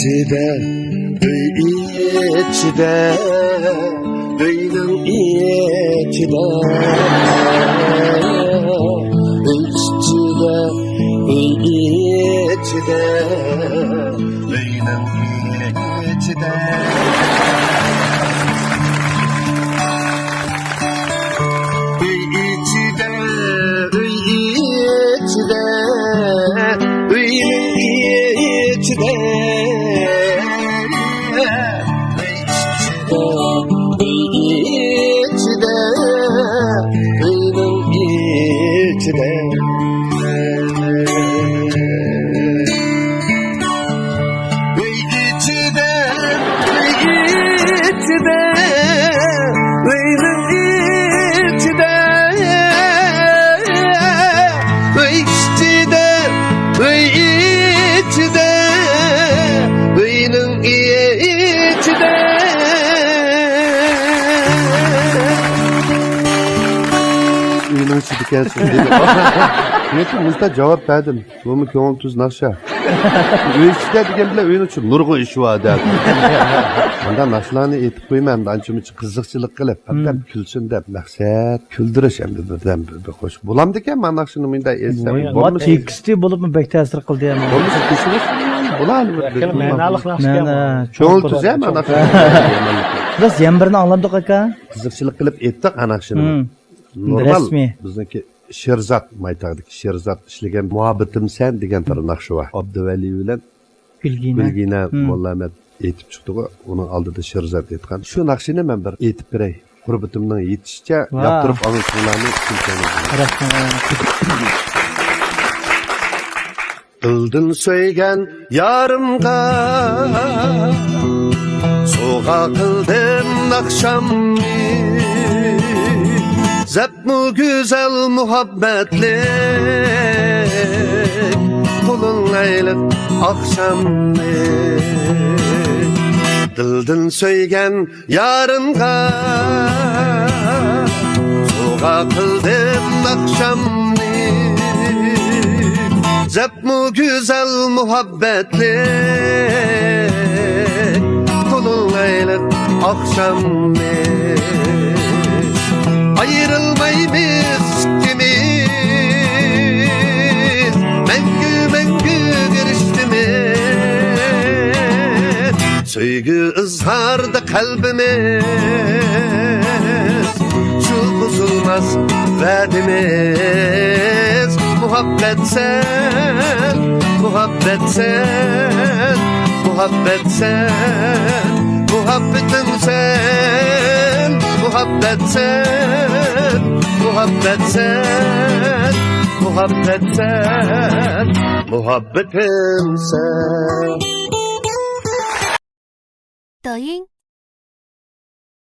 içide, içide, beynim içide, içide, içide, beynim içide. Gelsin dedi. Yetim müzde cevap verdim. Bunu köngül tuz naşa. Üyüşte degan bilan uyun uchun nurg'un ish bor dedi. Bunda naşlarni aytib qo'yman, ancham qiziqchilik qilib, hatto kulsin deb maqsad kuldirish endi birdan bir xo'sh. Bo'lamdi ekan mana shuni menda esam. Bo'ldi, teksti bo'libmi bek ta'sir qildi ham. Bo'lmasa kechirish bo'ladi. Ma'noliq yaxshi ham. Köngül tuz ham ana shu. Biz ham birini angladik aka. Qiziqchilik qilib aytdik ana shuni. Normal bizniki Sherzat maytaqdik. Sherzat ishlagan muhabbatim sen degan bir naqshi bor. Abduvali bilan Bilgina Mollamat aytib chiqdi-ku, uning oldida Sherzat aytgan. Shu naqshini men bir aytib beray. Qurbatimning yetishicha yaptirib olishlarni tushunchaman. Dildin söygen yarımga soğuğa kıldım akşamni Zepmu güzel muhabbetlik kulun aylık akşamni Dildin söygen yarımga soğuğa kıldım akşamni Zepmu güzel muhabbetlik kulun aylık akşamni Ayrılmayız ikimiz Mengü mengü giriştimiz Söygü ızharda kalbimiz Şu bozulmaz verdimiz Muhabbet sen, muhabbet sen Muhabbet sen, muhabbetim sen Muhabbet sen, muhabbet sen, muhabbet sen, muhabbetim sen. 抖音